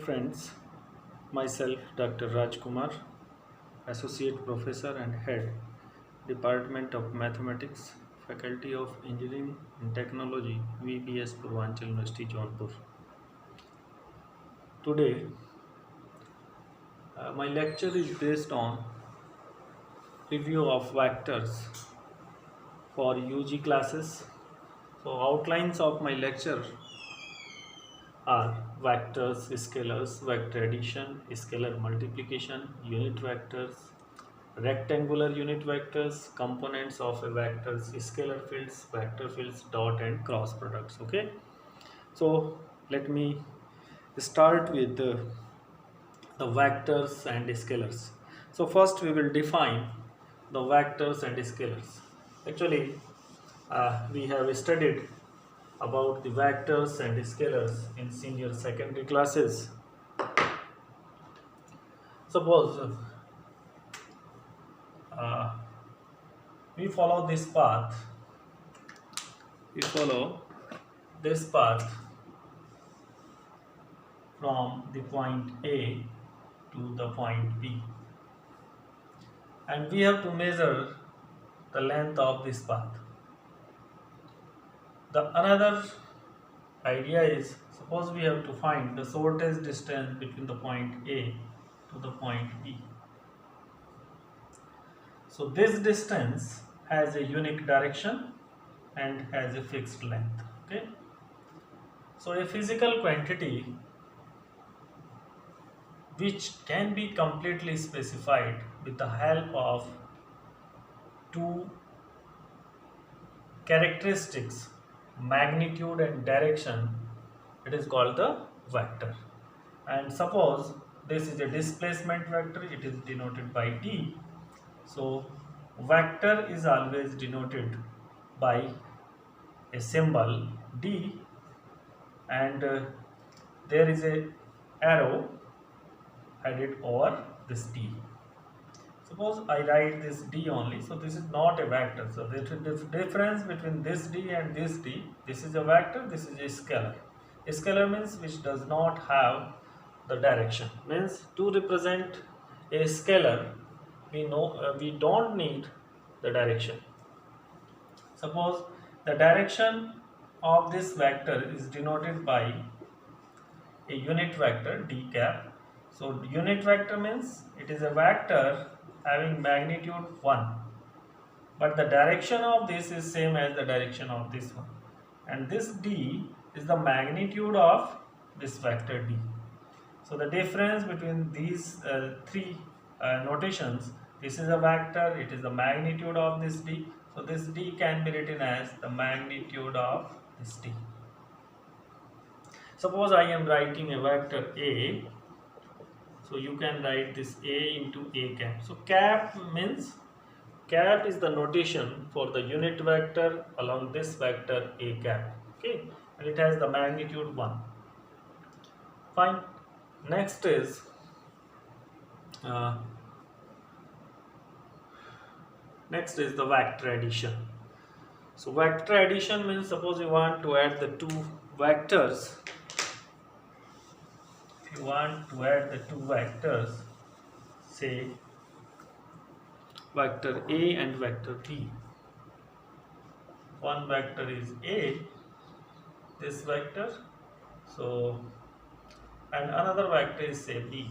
friends, myself Dr. Rajkumar, Associate Professor and Head, Department of Mathematics, Faculty of Engineering and Technology, VBS Purvanchal University, Jaunpur. Today, my lecture is based on review of vectors for UG classes. So, outlines of my lecture are vectors, scalars, vector addition, scalar multiplication, unit vectors, rectangular unit vectors, components of a vectors, scalar fields, vector fields, dot and cross products. Okay, so let me start with the vectors and scalars. So first we will define the vectors and scalars. Actually, we have studied about the vectors and scalars in senior secondary classes. Suppose uh, we follow this path, we follow this path from the point A to the point B, and we have to measure the length of this path. The another idea is, suppose we have to find the shortest distance between the point A to the point B. So this distance has a unique direction and has a fixed length. Okay, so a physical quantity which can be completely specified with the help of two characteristics, magnitude and direction, it is called the vector. And suppose this is a displacement vector, it is denoted by d. So vector is always denoted by a symbol d, and there is a arrow headed over this d. Suppose I write this d only, so this is not a vector. So there is difference between this d and this d. This is a vector, this is a scalar. A scalar means which does not have the direction. Means to represent a scalar, we don't need the direction. Suppose the direction of this vector is denoted by a unit vector d cap. So unit vector means it is a vector having magnitude 1, but the direction of this is same as the direction of this one, and this d is the magnitude of this vector d. So the difference between these three notations, this is a vector, it is the magnitude of this d, so this d can be written as the magnitude of this d. Suppose I am writing a vector a, so you can write this a into a cap. So cap is the notation for the unit vector along this vector a cap. Okay, and it has the magnitude 1. Fine. Next is the vector addition. So vector addition means, suppose you want to add the two vectors. If you want to add the two vectors, say vector a and vector b. One vector is a, this vector, so, and another vector is say b,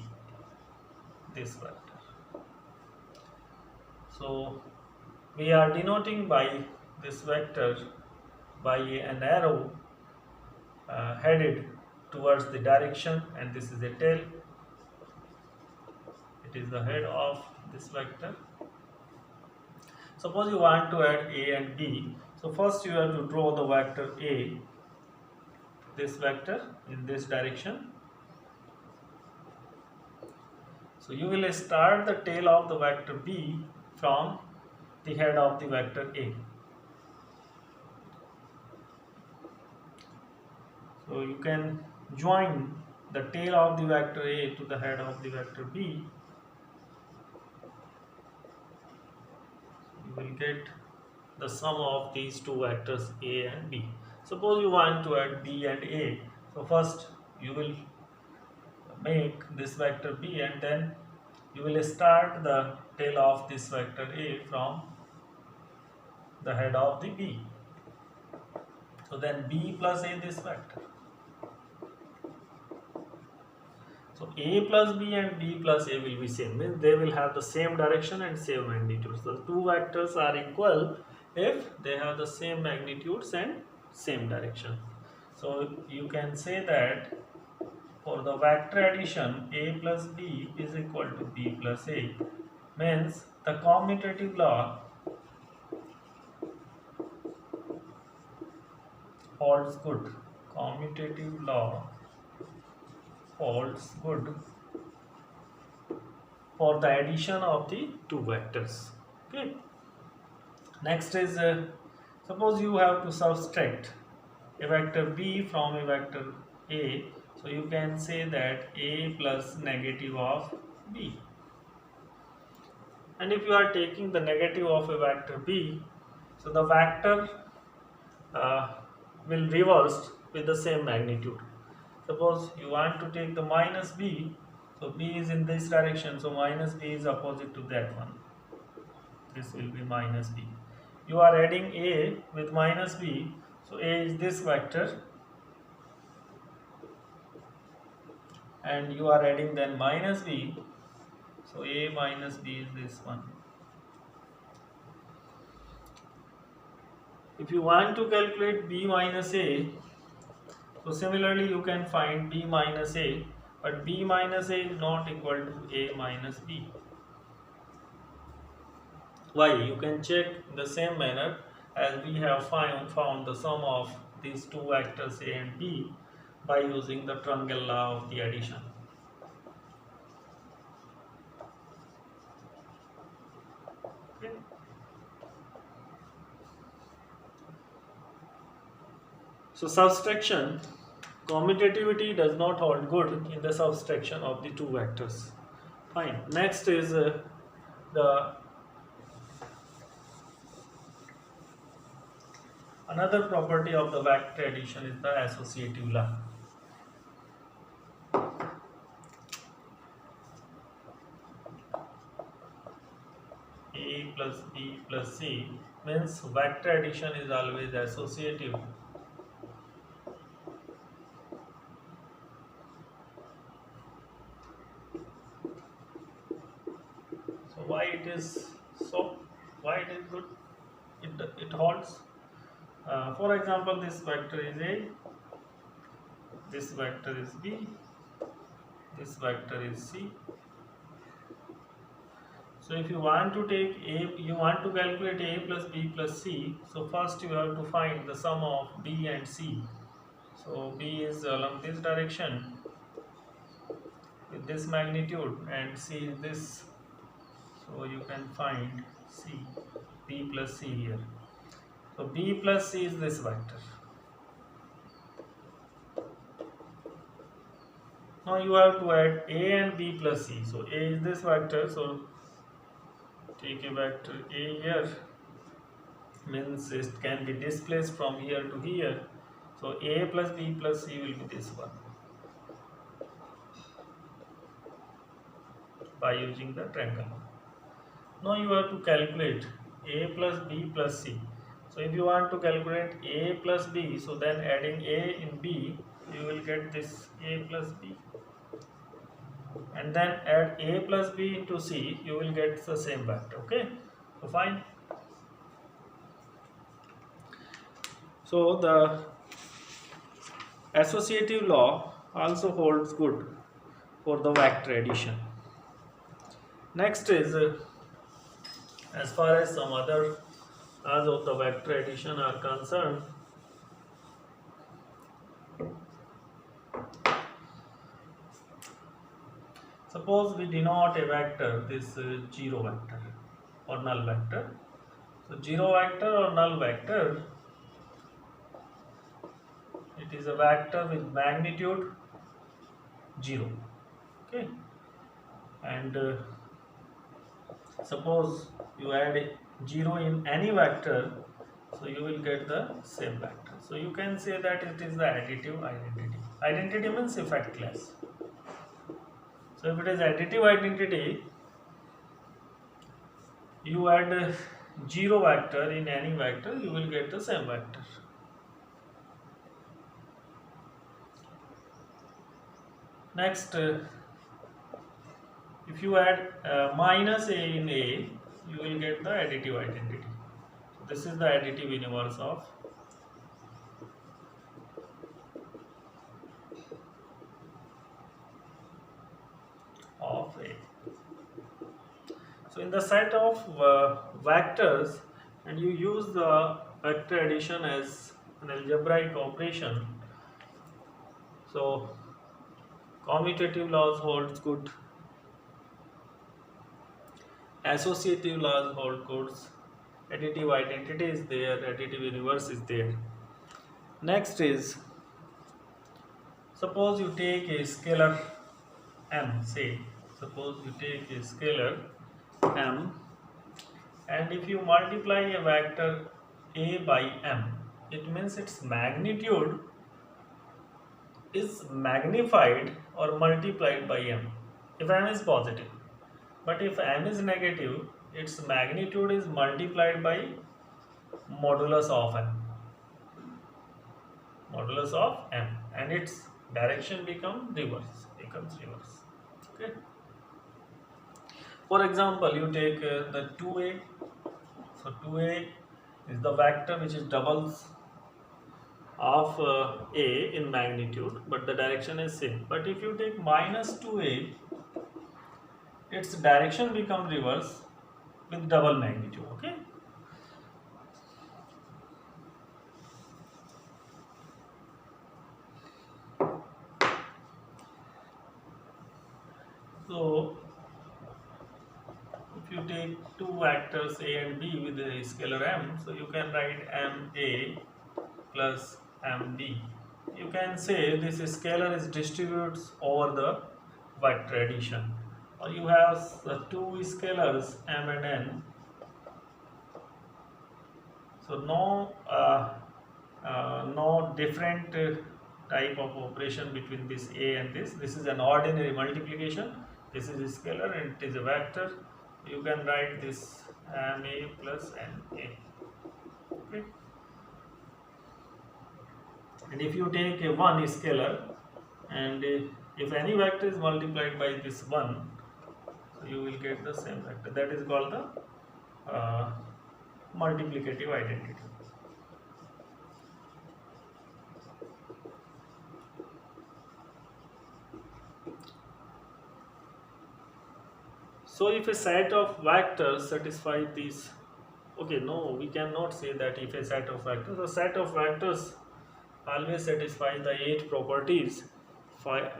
this vector. So we are denoting by this vector by an arrow headed towards the direction, and this is a tail, it is the head of this vector. Suppose you want to add a and b, so first you have to draw the vector a, this vector in this direction. So you will start the tail of the vector b from the head of the vector a. So you can join the tail of the vector a to the head of the vector b. You will get the sum of these two vectors a and b. Suppose you want to add b and a, so first you will make this vector B, and then you will start the tail of this vector A from the head of the B. So then B plus A this vector. So A plus B and B plus A will be same, means they will have the same direction and same magnitude. So two vectors are equal if they have the same magnitudes and same direction. So you can say that for the vector addition A plus B is equal to B plus A, means the commutative law holds good. Commutative law holds good for the addition of the two vectors. Okay. Next is suppose you have to subtract a vector B from a vector A. So you can say that A plus negative of B. And if you are taking the negative of a vector B, so the vector will reverse with the same magnitude. Suppose you want to take the minus B, so B is in this direction, so minus B is opposite to that one. This will be minus B. You are adding A with minus B, so A is this vector, and you are adding then minus B, so A minus B is this one. If you want to calculate B minus A, so similarly you can find B minus A, but B minus A is not equal to A minus B. Why? You can check in the same manner as we have found the sum of these two vectors A and B by using the triangle law of the addition. Okay. So subtraction, commutativity does not hold good in the subtraction of the two vectors. Fine. Next is another property of the vector addition is the associative law. A plus B plus C means vector addition is always associative. So why it is so? Why it is good? It holds. For example, this vector is A, this vector is B, this vector is C. So if you want to take A, you want to calculate A plus B plus C, so first you have to find the sum of B and C. So B is along this direction with this magnitude and C is this. So you can find C, B plus C here. So B plus C is this vector. Now you have to add A and B plus C. So A is this vector, so take a vector A here, means it can be displaced from here to here. So A plus B plus C will be this one by using the triangle. Now you have to calculate A plus B plus C. So if you want to calculate A plus B, so then adding A in B, you will get this A plus B. And then add A plus B into C, you will get the same vector. Okay, so fine. So the associative law also holds good for the vector addition. Next is as far as some other laws of the vector addition are concerned, suppose we denote a vector, this 0 vector or null vector. So 0 vector or null vector, it is a vector with magnitude 0. Okay, and suppose you add 0 in any vector, so you will get the same vector. So you can say that it is the additive identity. Identity means effect class. So if it is additive identity, you add 0 vector in any vector, you will get the same vector. Next, if you add minus a in a, you will get the additive identity. So this is the additive universe of A. So in the set of vectors, and you use the vector addition as an algebraic operation, so commutative laws holds good, associative laws hold good, additive identity is there, additive universe is there. Next is, suppose you take a scalar m, say, suppose you take a scalar m, and if you multiply a vector a by m, it means its magnitude is magnified or multiplied by m if m is positive. But if m is negative, its magnitude is multiplied by modulus of m. Modulus of m, and its direction becomes reverse. Okay. For example, you take the 2a. So 2a is the vector which is doubles of a in magnitude, but the direction is same. But if you take minus 2a, its direction becomes reverse with double magnitude. Okay. So if you take two vectors a and b with a scalar m, so you can write ma plus mb. You can say this scalar is distributes over the vector addition, or you have two scalars m and n. So no different type of operation between this a and this. This is an ordinary multiplication. This is a scalar and it is a vector. You can write this ma plus na. Okay. And if you take a one scalar, and if any vector is multiplied by this one, so you will get the same vector. That is called the multiplicative identity. So if a set of vectors satisfy these, okay, no, we cannot say that if a set of vectors, a set of vectors always satisfy the 8 properties, five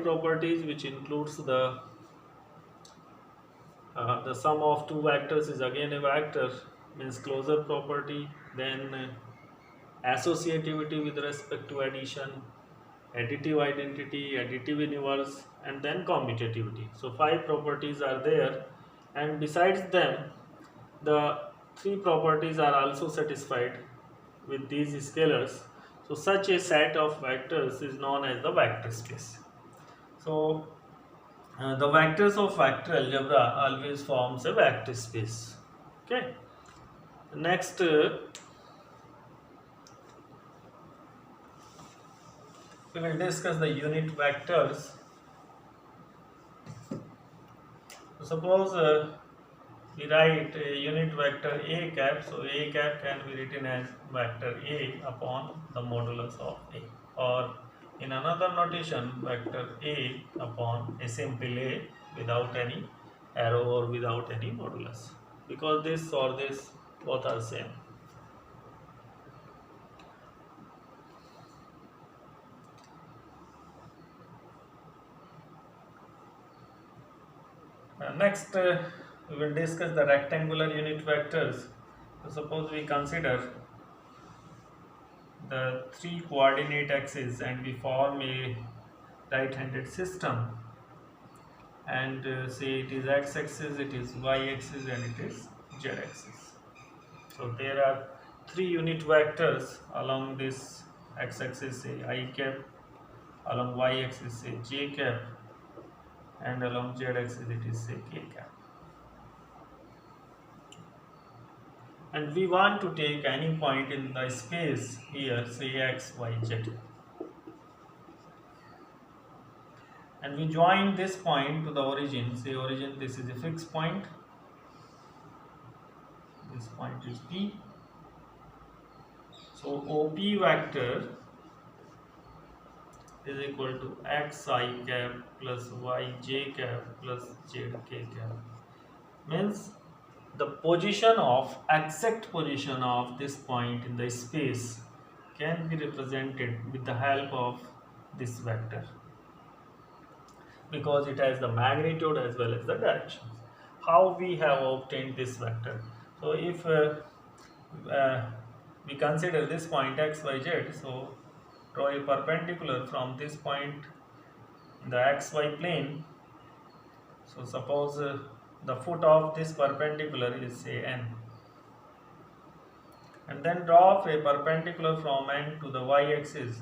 properties, which includes the sum of two vectors is again a vector, means closure property, then associativity with respect to addition, additive identity, additive universe, and then commutativity. So 5 properties are there, and besides them, the 3 properties are also satisfied with these scalars. So such a set of vectors is known as the vector space. So the vectors of vector algebra always forms a vector space. Okay. Next, we will discuss the unit vectors. Suppose we write a unit vector a cap, so a cap can be written as vector a upon the modulus of a, or in another notation, vector a upon a simple a without any arrow or without any modulus, because this or this both are same. Next, we will discuss the rectangular unit vectors. So suppose we consider the 3 coordinate axes and we form a right-handed system, and say it is x-axis, it is y-axis, and it is z-axis. So there are 3 unit vectors along this x-axis, say I cap, along y axis say j cap, and along z axis it is say k cap. And we want to take any point in the space here, say x, y, z. And we join this point to the origin, say origin, this is a fixed point, this point is P. So OP vector is equal to xi cap plus yj cap plus zk cap. Means the position of, exact position of this point in the space can be represented with the help of this vector, because it has the magnitude as well as the direction. How we have obtained this vector? So if we consider this point x, y, z, so draw a perpendicular from this point in the xy plane. So suppose the foot of this perpendicular is say n, and then draw a perpendicular from n to the y axis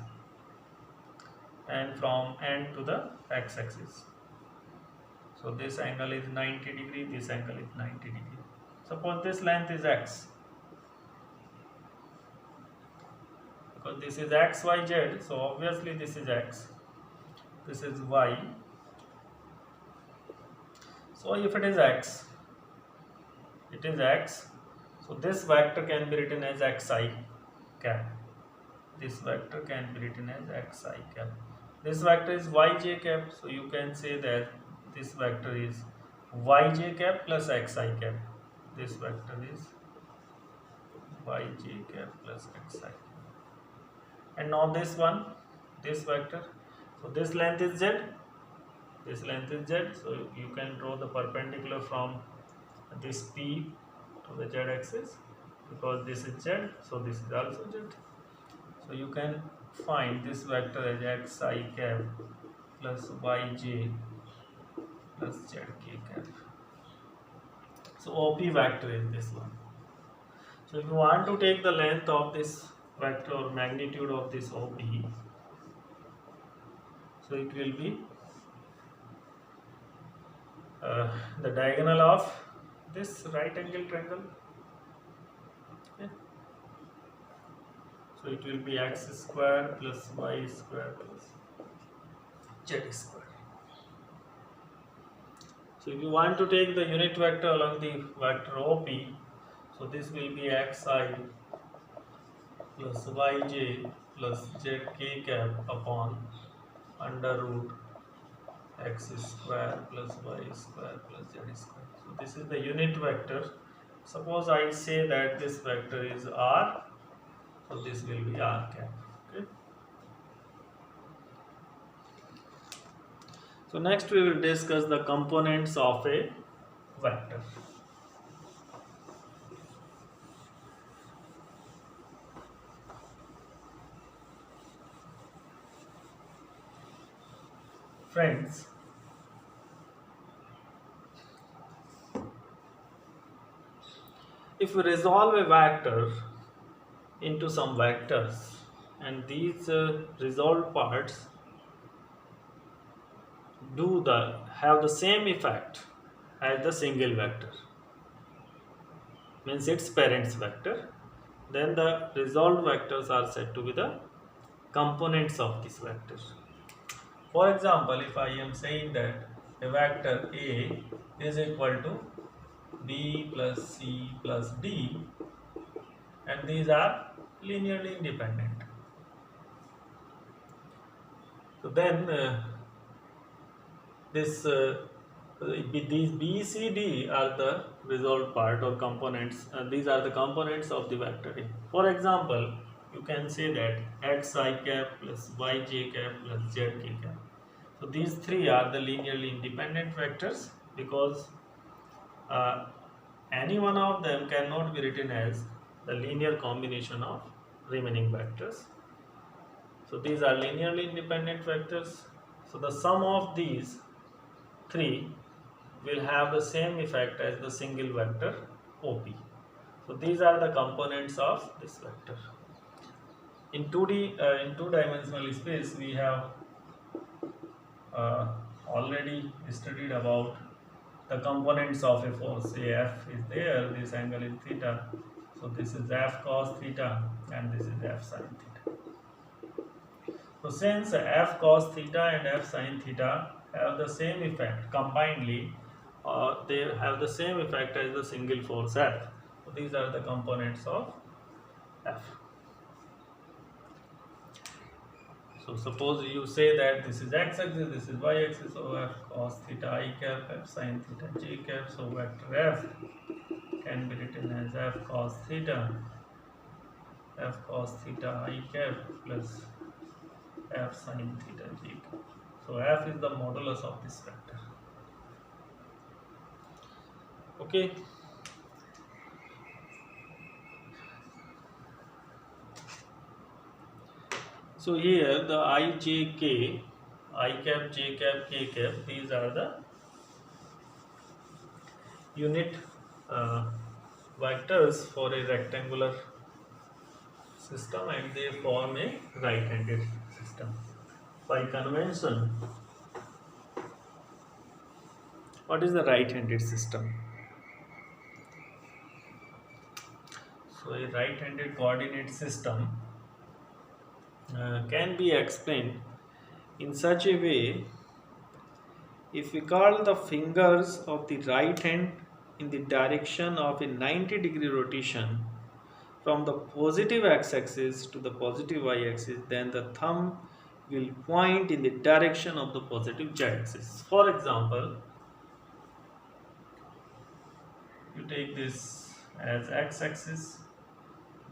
and from n to the x axis. So this angle is 90 degree, this angle is 90 degree. Suppose this length is x, because this is x, y, z, so obviously this is x, this is y. So if it is x, it is x, so this vector can be written as xi cap. This vector can be written as xi cap. This vector is yj cap, so you can say that this vector is yj cap plus xi cap. This vector is yj cap plus xi cap. And now this one, this vector, so this length is z, this length is z, so you can draw the perpendicular from this P to the z axis, because this is z, so this is also z. So you can find this vector as xi cap plus yj plus zk cap. So OP vector is this one. So if you want to take the length of this vector or magnitude of this OP, so it will be the diagonal of this right angle triangle. Okay. So it will be x square plus y square plus z square. So if you want to take the unit vector along the vector OP, so this will be xi plus yj plus zk cap upon under root x square plus y square plus z square. So this is the unit vector. Suppose I say that this vector is r, so this will be r cap. Okay. So next we will discuss the components of a vector. Friends, if we resolve a vector into some vectors, and these resolved parts have the same effect as the single vector, means its parents vector, then the resolved vectors are said to be the components of this vector. For example, if I am saying that a vector A is equal to B plus C plus D, and these are linearly independent, so then these B, C, D are the resolved part or components, and these are the components of the vector A. For example, you can say that xi cap plus yj cap plus zk cap. So these three are the linearly independent vectors, because any one of them cannot be written as the linear combination of remaining vectors. So these are linearly independent vectors. So the sum of these three will have the same effect as the single vector OP. So these are the components of this vector. In 2D, in two-dimensional space, we have uh, already studied about the components of a force. Say F is there, this angle is theta. So this is F cos theta and this is F sin theta. So since F cos theta and F sin theta have the same effect combinedly, they have the same effect as the single force F. So these are the components of F. So suppose you say that this is x axis, this is y axis, so F cos theta I cap, F sin theta j cap. So vector F can be written as F cos theta I cap plus F sin theta j cap. So F is the modulus of this vector. Okay. So here the I, j, k, I cap, j cap, k cap, these are the unit vectors for a rectangular system and they form a right-handed system. By convention, what is the right-handed system? So a right-handed coordinate system can be explained in such a way. If we call the fingers of the right hand in the direction of a 90-degree rotation from the positive x-axis to the positive y-axis, then the thumb will point in the direction of the positive z-axis. For example, you take this as x-axis,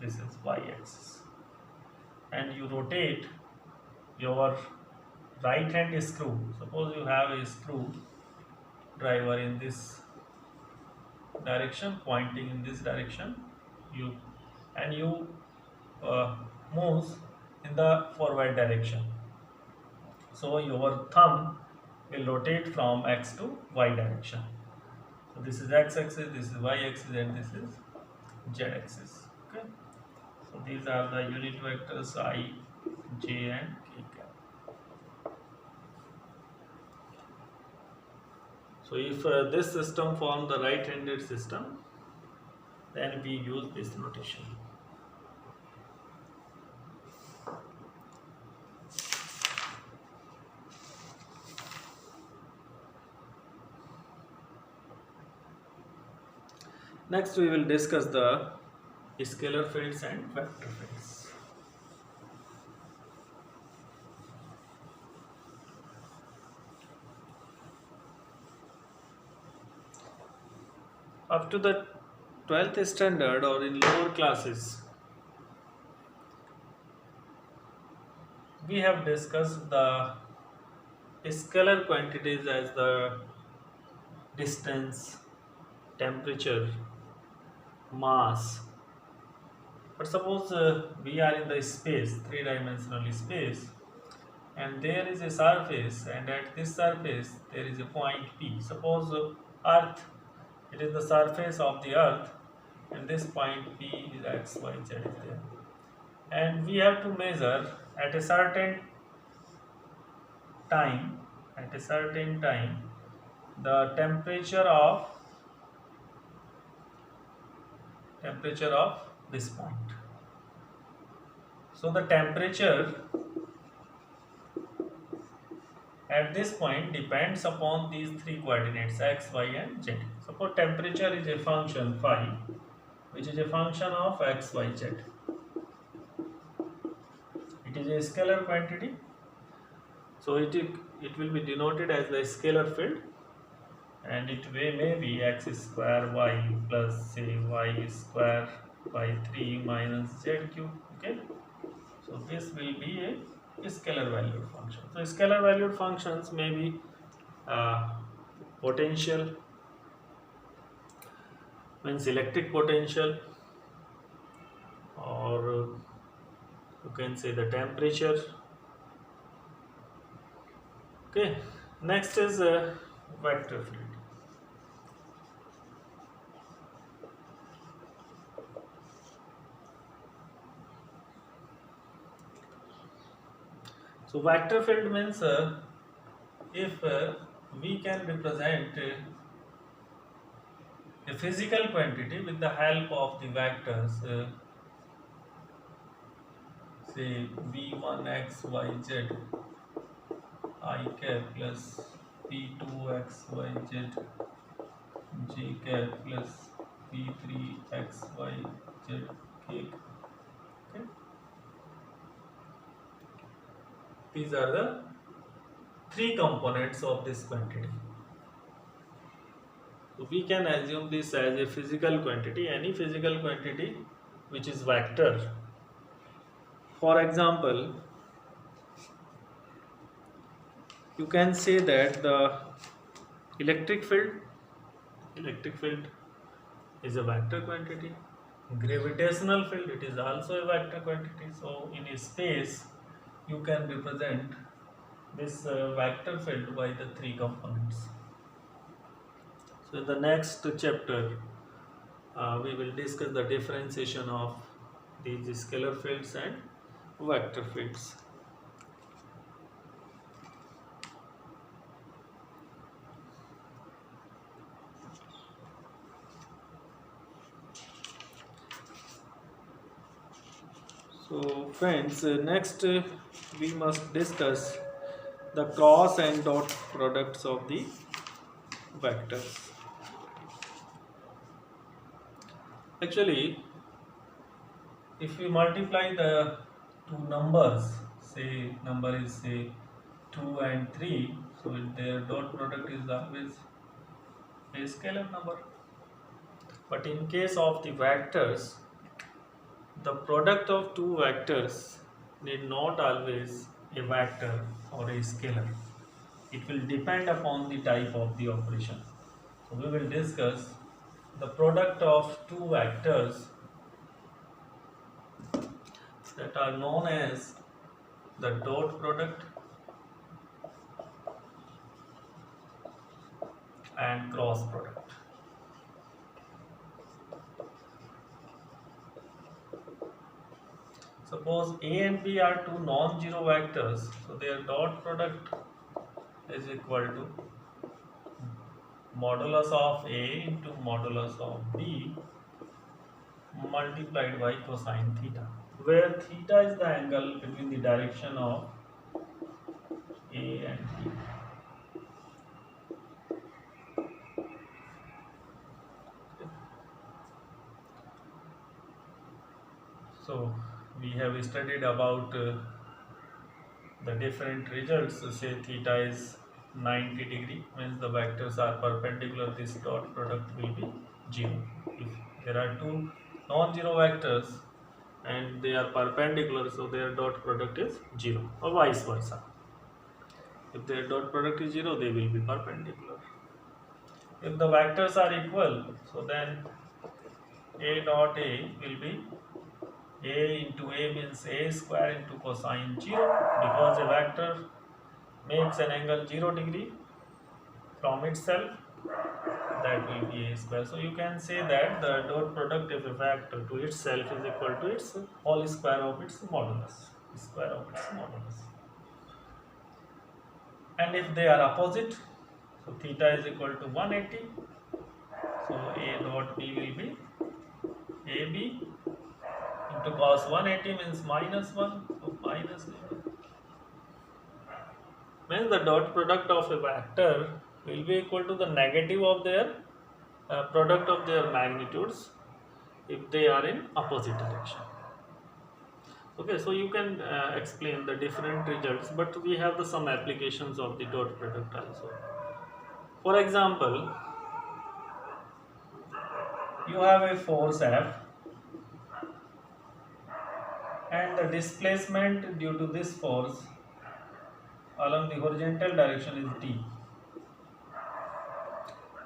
this is y-axis, and you rotate your right hand screw. Suppose you have a screw driver in this direction pointing in this direction, you uh, moves in the forward direction. So your thumb will rotate from x to y direction. So this is x-axis, this is y-axis, and this is z-axis. Okay. So these are the unit vectors I, j, and k cap. So if this system forms the right-handed system, then we use this notation. Next we will discuss the scalar fields and vector fields. Up to the 12th standard or in lower classes, we have discussed the scalar quantities as the distance, temperature, mass. But suppose we are in the space, three-dimensional space, and there is a surface, and at this surface there is a point P. Suppose Earth, it is the surface of the Earth, and this point P is x, y, z is there. And we have to measure at a certain time, the temperature of this point. So the temperature at this point depends upon these three coordinates x, y, and z. Suppose temperature is a function phi, which is a function of x, y, z. It is a scalar quantity, so it will be denoted as the scalar field, and it may be x square y plus say y square by 3 minus z cube. Okay, so this will be a scalar valued function. So scalar valued functions may be potential, means electric potential, or you can say the temperature. Okay, next is a vector field. So vector field means if we can represent a physical quantity with the help of the vectors, say v1 x y z I cap plus p2 x y z j cap plus p3 x y z k. Okay, these are the three components of this quantity. So we can assume this as a physical quantity, any physical quantity which is vector. For example, you can say that the electric field is a vector quantity. Gravitational field, it is also a vector quantity. So in a space, you can represent this vector field by the three components. So in the next chapter, we will discuss the differentiation of these scalar fields and vector fields. So friends, next we must discuss the cross and dot products of the vectors. Actually, if we multiply the two numbers, say number is say 2 and 3, so their dot product is always a scalar number. But in case of the vectors, the product of two vectors need not always a vector or a scalar. It will depend upon the type of the operation. So we will discuss the product of two vectors that are known as the dot product and cross product. Suppose A and B are two non-zero vectors, so their dot product is equal to modulus of A into modulus of B multiplied by cosine theta, where theta is the angle between the direction of A and B. So we have studied about the different results. Say theta is 90 degree, means the vectors are perpendicular, this dot product will be 0. If there are two non-zero vectors and they are perpendicular, so their dot product is 0, or vice versa. If their dot product is 0, they will be perpendicular. If the vectors are equal, so then A dot A will be A into A means A square into cosine 0, because a vector makes an angle 0 degree from itself, that will be A square. So you can say that the dot product of a vector to itself is equal to its whole square of its modulus, square of its modulus. And if they are opposite, so theta is equal to 180, so A dot B will be AB into cos 180 means minus 1, so minus 1. Means the dot product of a vector will be equal to the negative of their product of their magnitudes if they are in opposite direction. Okay, so you can explain the different results, but we have some applications of the dot product also. For example, you have a force F and the displacement due to this force along the horizontal direction is d.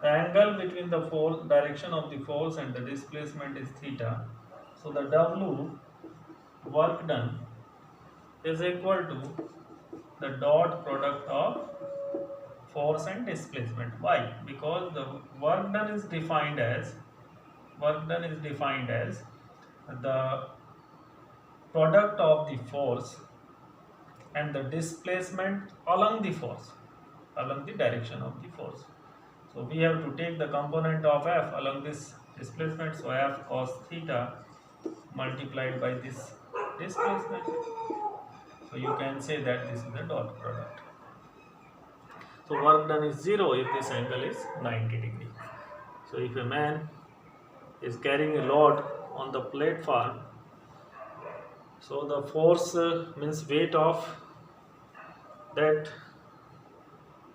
The angle between the force, direction of the force and the displacement is theta. So the W work done is equal to the dot product of force and displacement. Why? Because the work done is defined as the product of the force and the displacement along the force. along the direction of the force. So we have to take the component of F along this displacement. So F cos theta multiplied by this displacement. So you can say that this is the dot product. So work done is 0 if this angle is 90 degree. So if a man is carrying a load on the platform, so the force means weight of that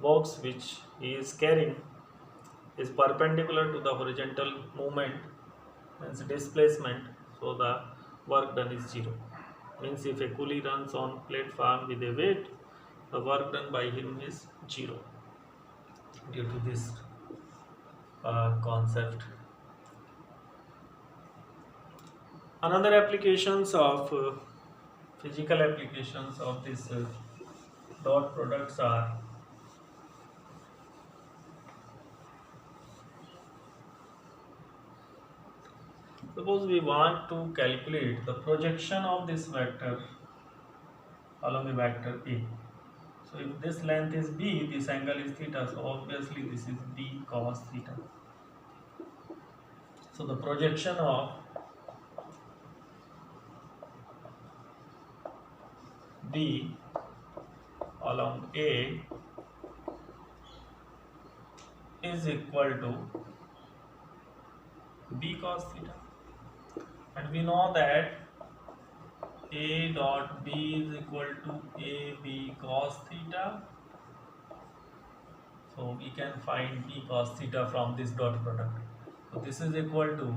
box which he is carrying is perpendicular to the horizontal movement, means displacement. So the work done is 0. Means if a coolie runs on platform with a weight, the work done by him is 0 due to this concept. Another applications of physical applications of this dot products are: suppose we want to calculate the projection of this vector along a vector A. So if this length is B, this angle is theta, so obviously this is B cos theta. So the projection of B along A is equal to B cos theta, and we know that A dot B is equal to AB cos theta. So we can find B cos theta from this dot product. So this is equal to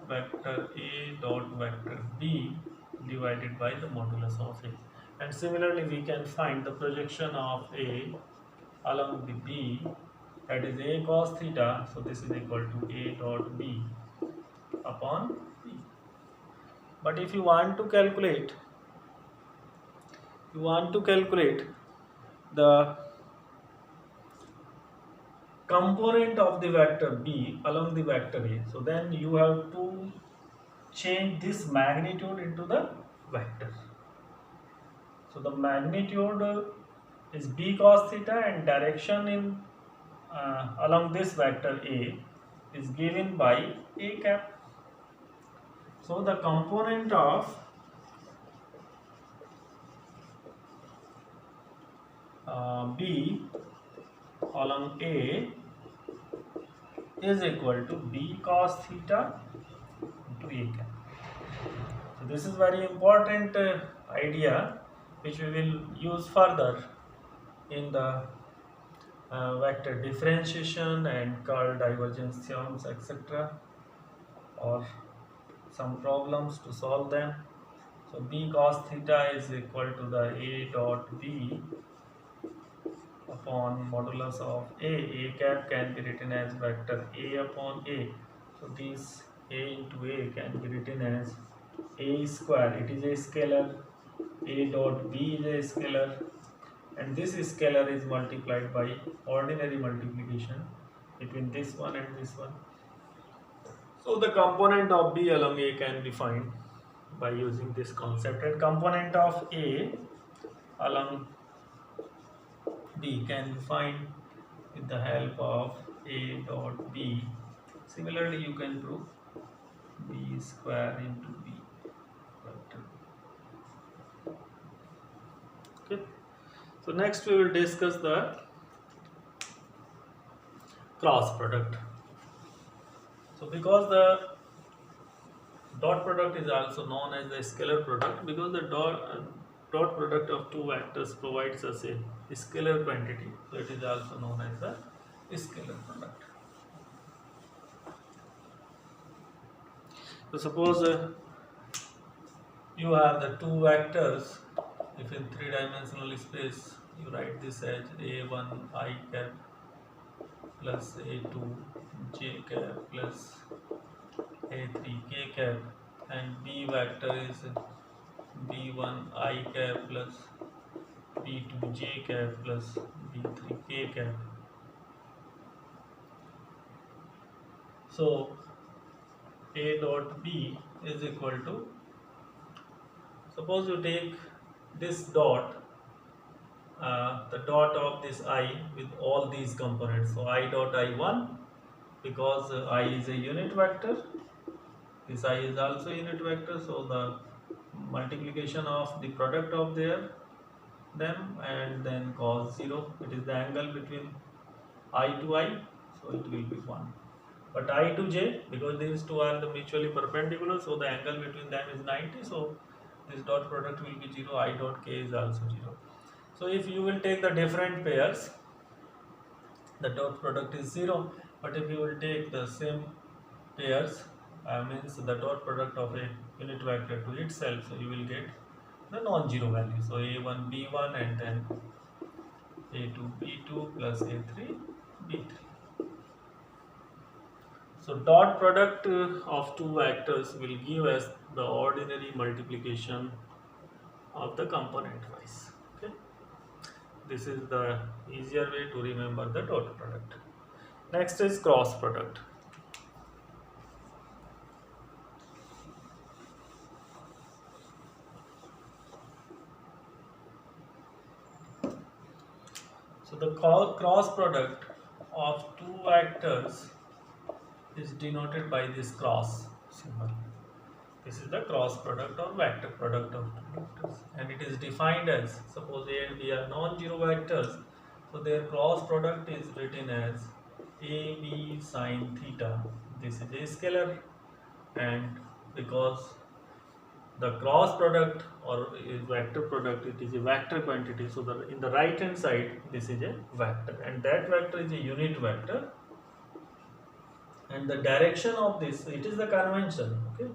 vector A dot vector B divided by the modulus of A. And similarly we can find the projection of A along the B, that is A cos theta. So this is equal to A dot B upon B. But if you want to calculate the component of the vector B along the vector A, so then you have to change this magnitude into the vector. So the magnitude is B cos theta, and direction in along this vector A is given by A cap. So the component of B along A is equal to B cos theta into A cap. So this is very important idea which we will use further in the vector differentiation and curl divergence theorems, etc., or some problems to solve them. So B cos theta is equal to the A dot B upon modulus of A. A cap can be written as vector A upon A. So this A into A can be written as A square. It is a scalar. A dot B is a scalar, and this scalar is multiplied by ordinary multiplication between this one and this one. So the component of B along A can be found by using this concept, and component of A along B can be found with the help of A dot B. Similarly, you can prove B square into B vector. Okay. So next we will discuss the cross product. So because the dot product is also known as the scalar product, because the dot product of two vectors provides us a scalar quantity, so it is also known as the scalar product. So suppose you have the two vectors. If in three-dimensional space you write this as A1 I cap plus A2 j cap plus A3 k cap, and B vector is B1 I cap plus B2 j cap plus B3 k cap. So A dot B is equal to, suppose you take this dot the dot of this I with all these components. So I dot I1, because I is a unit vector, this I is also unit vector, so the multiplication of the product of them, and then cos 0, it is the angle between I to I, so it will be 1. But I to j, because these two are the mutually perpendicular, so the angle between them is 90, so this dot product will be 0, I dot k is also 0. So if you will take the different pairs, the dot product is 0, but if you will take the same pairs, means the dot product of a unit vector to itself, so you will get the non-zero value. So a1 b1 and then a2 b2 plus a3 b3. So dot product of two vectors will give us the ordinary multiplication of the component wise. Okay, this is the easier way to remember the dot product. Next is cross product. So the cross product of two vectors is denoted by this cross symbol. This is the cross product or vector product of two vectors, and it is defined as, suppose A and B are non-zero vectors, so their cross product is written as AB sine theta. This is a scalar, and because the cross product or vector product, it is a vector quantity, so in the right hand side this is a vector, and that vector is a unit vector, and the direction of this, it is the convention. Okay,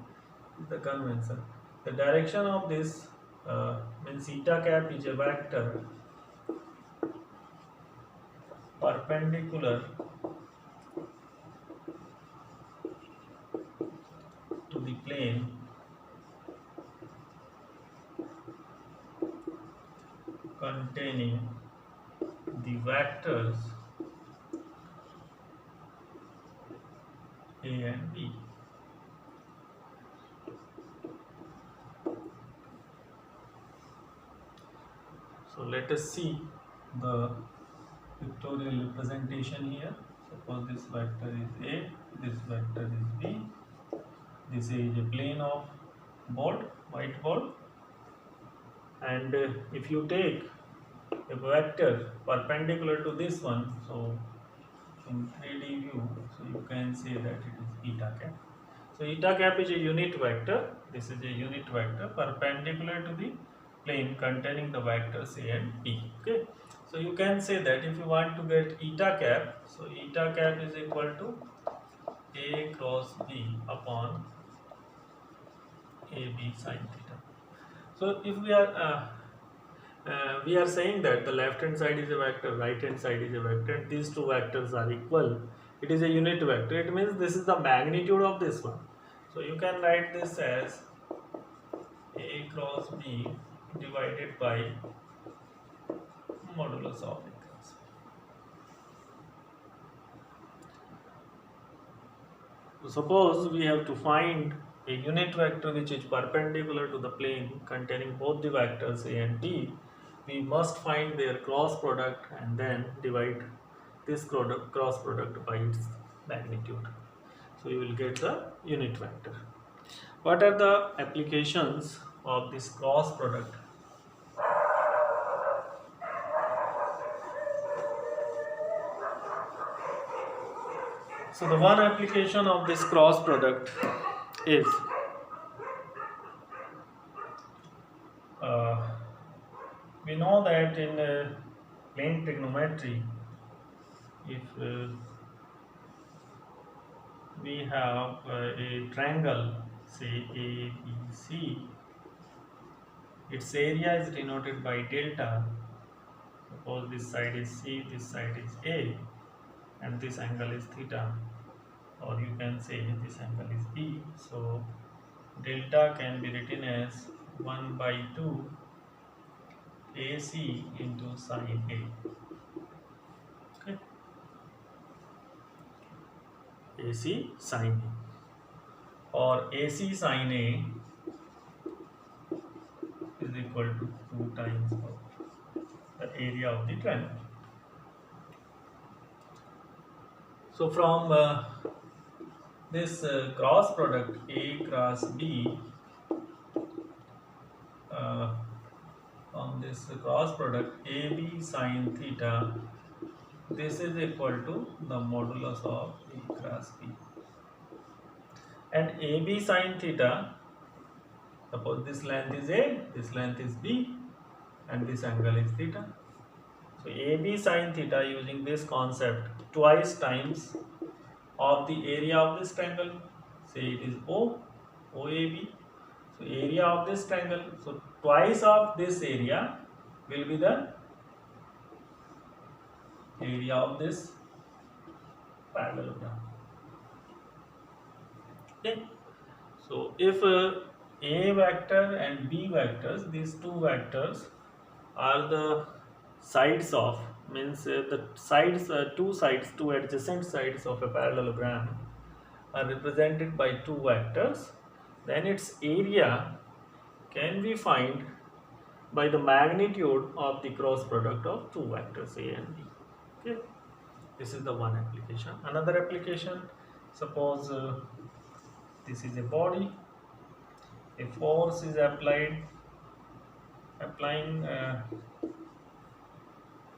the convention, the direction of this means eta cap is a vector perpendicular to the plane containing the vectors A and B. So let us see the pictorial representation here. Suppose this vector is A, this vector is B, this is a plane of white board, and if you take a vector perpendicular to this one, so in 3D view, so you can say that it is eta cap. So eta cap is a unit vector, this is a unit vector perpendicular to the plane containing the vectors A and B. Okay, so you can say that if you want to get eta cap, so eta cap is equal to A cross B upon AB sin theta. So if we are saying that the left hand side is a vector, right hand side is a vector, these two vectors are equal, it is a unit vector, it means this is the magnitude of this one. So you can write this as A cross B divided by modulus of A cross B. So suppose we have to find a unit vector which is perpendicular to the plane containing both the vectors A and B, we must find their cross product and then divide this cross product by its magnitude. So you will get the unit vector. What are the applications of this cross product? So the one application of this cross product is we know that in plane trigonometry, if we have a triangle, say ABC, its area is denoted by delta. Suppose this side is C, this side is A, and this angle is theta, or you can say this angle is B. So delta can be written as 1 by 2 AC into sine A. Okay, AC sine A, or AC sine A is equal to 2 times the area of the triangle. So from this cross product A cross B, uh, from this cross product AB sine theta, this is equal to the modulus of A cross B. And AB sine theta, suppose this length is A, this length is B, and this angle is theta. So AB sine theta, using this concept, twice times of the area of this triangle, say it is OAB. So area of this triangle, so twice of this area will be the area of this parallelogram. Okay. So if A vector and B vectors, these two vectors are the sides of, means the sides, two adjacent sides of a parallelogram are represented by two vectors, then its area can be found by the magnitude of the cross product of two vectors A and B. Okay, this is the one application. Another application, suppose this is a body, a force is applying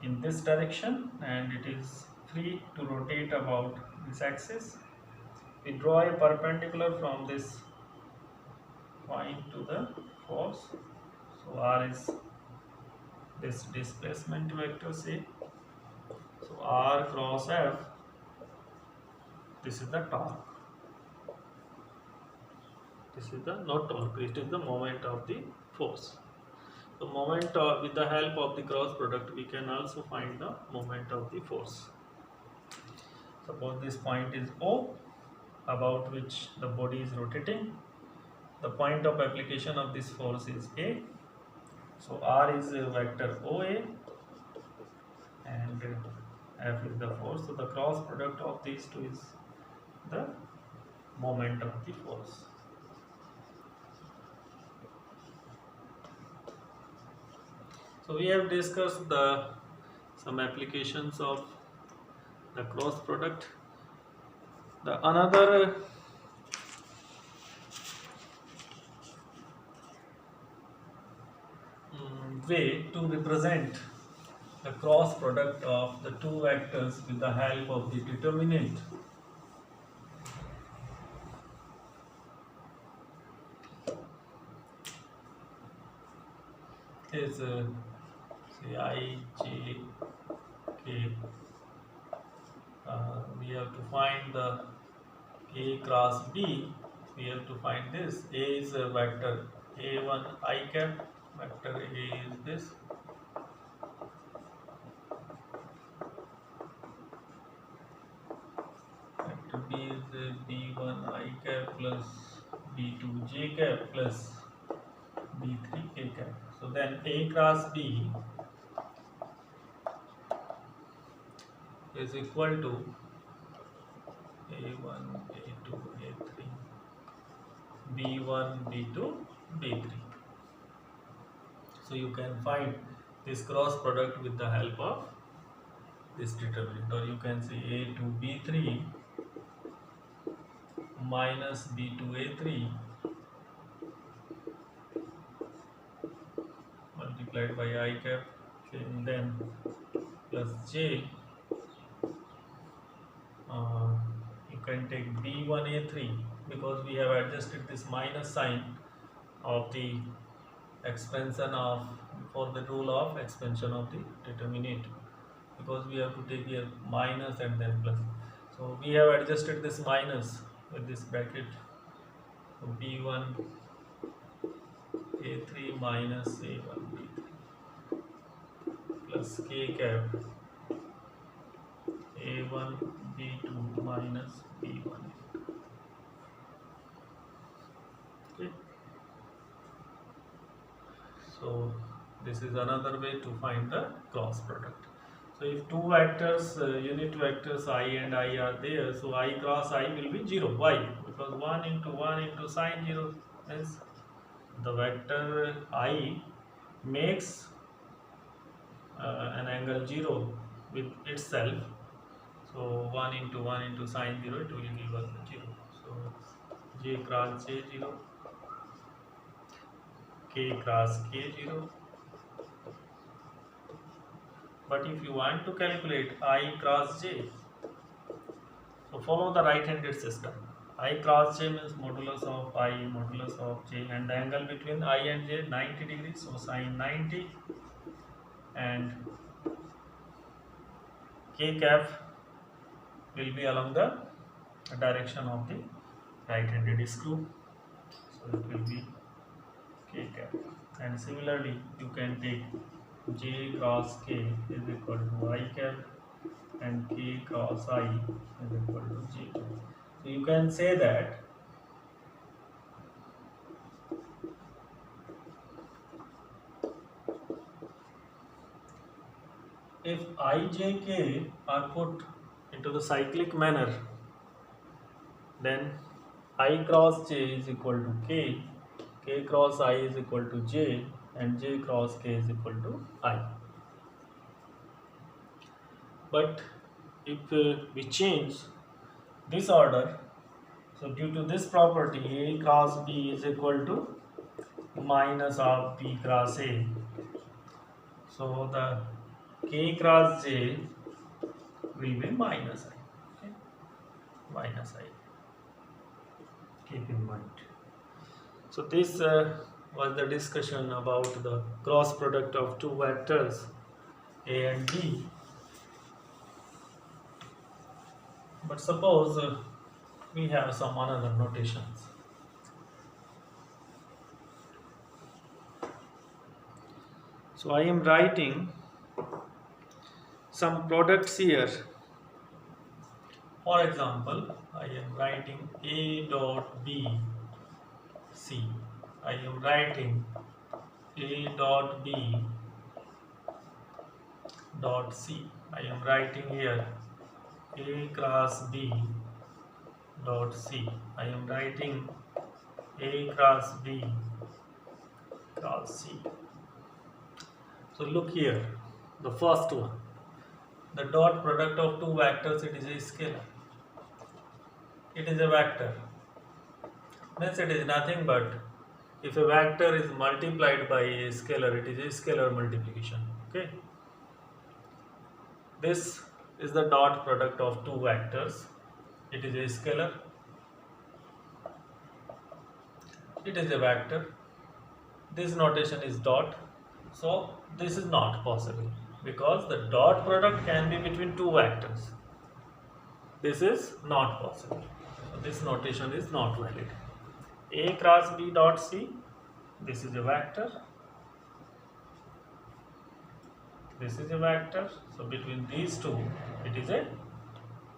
in this direction, and it is free to rotate about this axis. We draw a perpendicular from this point to the force. So R is this displacement vector C. So R cross F, this is the torque. This is the not torque, it is the moment of the force. The moment with the help of the cross product, we can also find the moment of the force. Suppose this point is O, about which the body is rotating. The point of application of this force is A. So R is a vector OA and F is the force. So the cross product of these two is the moment of the force. So we have discussed some applications of the cross product. The another way to represent the cross product of the two vectors with the help of the determinant is say I, J, K. We have to find the A cross B. We have to find this. A is a vector A1 I cap. Vector A is this. Vector B is B1 I cap plus B2 J cap plus B3 K cap. So then A cross B is equal to A1, A2, A3, B1, B2, B3. So you can find this cross product with the help of this determinant, or you can say A2, B3 minus B2, A3 multiplied by I cap, and then plus J. You can take B1A3 because we have adjusted this minus sign of the expansion of for the rule of expansion of the determinant, because we have to take here minus and then plus. So we have adjusted this minus with this bracket. So B1 A3 minus A1 B3 plus K cap A1 B2 minus B1. Okay. So this is another way to find the cross product. So if two vectors, unit vectors I and I are there, so I cross I will be 0. Why? Because 1 into sine 0 is the vector I makes an angle 0 with itself. So 1 into 1 into sine 0, it will give us 0. So j cross j 0, k cross k 0. But if you want to calculate I cross j, so follow the right-handed system. I cross j means modulus of I, modulus of j, and the angle between I and j 90 degrees, so sine 90, and k cap will be along the direction of the right-handed screw, so it will be k cap. And similarly, you can take j cross k is equal to I cap, and k cross I is equal to j cap. So you can say that if I, j, k are put into the cyclic manner, then I cross j is equal to k, k cross I is equal to j, and j cross k is equal to I. But if we change this order, so due to this property, A cross B is equal to minus of B cross A. So the K cross J will be minus I. Okay? Minus I. Keep in mind. So this was the discussion about the cross product of two vectors A and B. But suppose we have some another notations. So I am writing some products here. For example, I am writing A dot B C. I am writing A dot B dot C. I am writing here A cross B dot C. I am writing A cross B cross C. So look here, the first one, the dot product of two vectors, it is a scalar. It is a vector. Means it is nothing but if a vector is multiplied by a scalar, it is a scalar multiplication. Okay. This is the dot product of two vectors. It is a scalar. It is a vector. This notation is dot. So this is not possible because the dot product can be between two vectors. This is not possible. So this notation is not valid. A cross B dot C, this is a vector. This is a vector. So between these two, it is a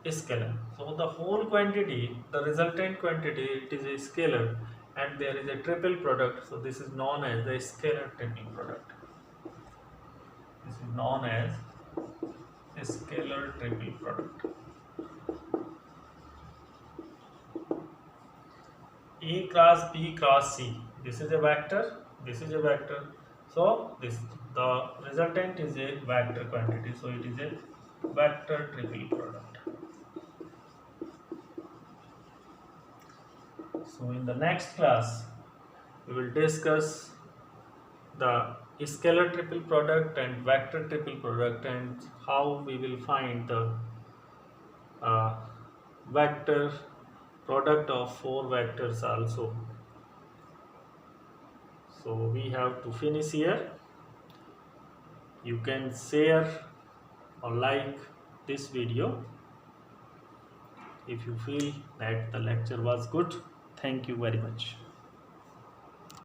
scalar. So the whole quantity, the resultant quantity, it is a scalar, and there is a triple product. So this is known as the scalar triple product. This is known as a scalar triple product. A cross B cross C. This is a vector. This is a vector. So the resultant is a vector quantity. So it is a vector triple product. So in the next class, we will discuss the scalar triple product and vector triple product, and how we will find the vector product of four vectors also. So we have to finish here. You can share or like this video if you feel that the lecture was good. Thank you very much.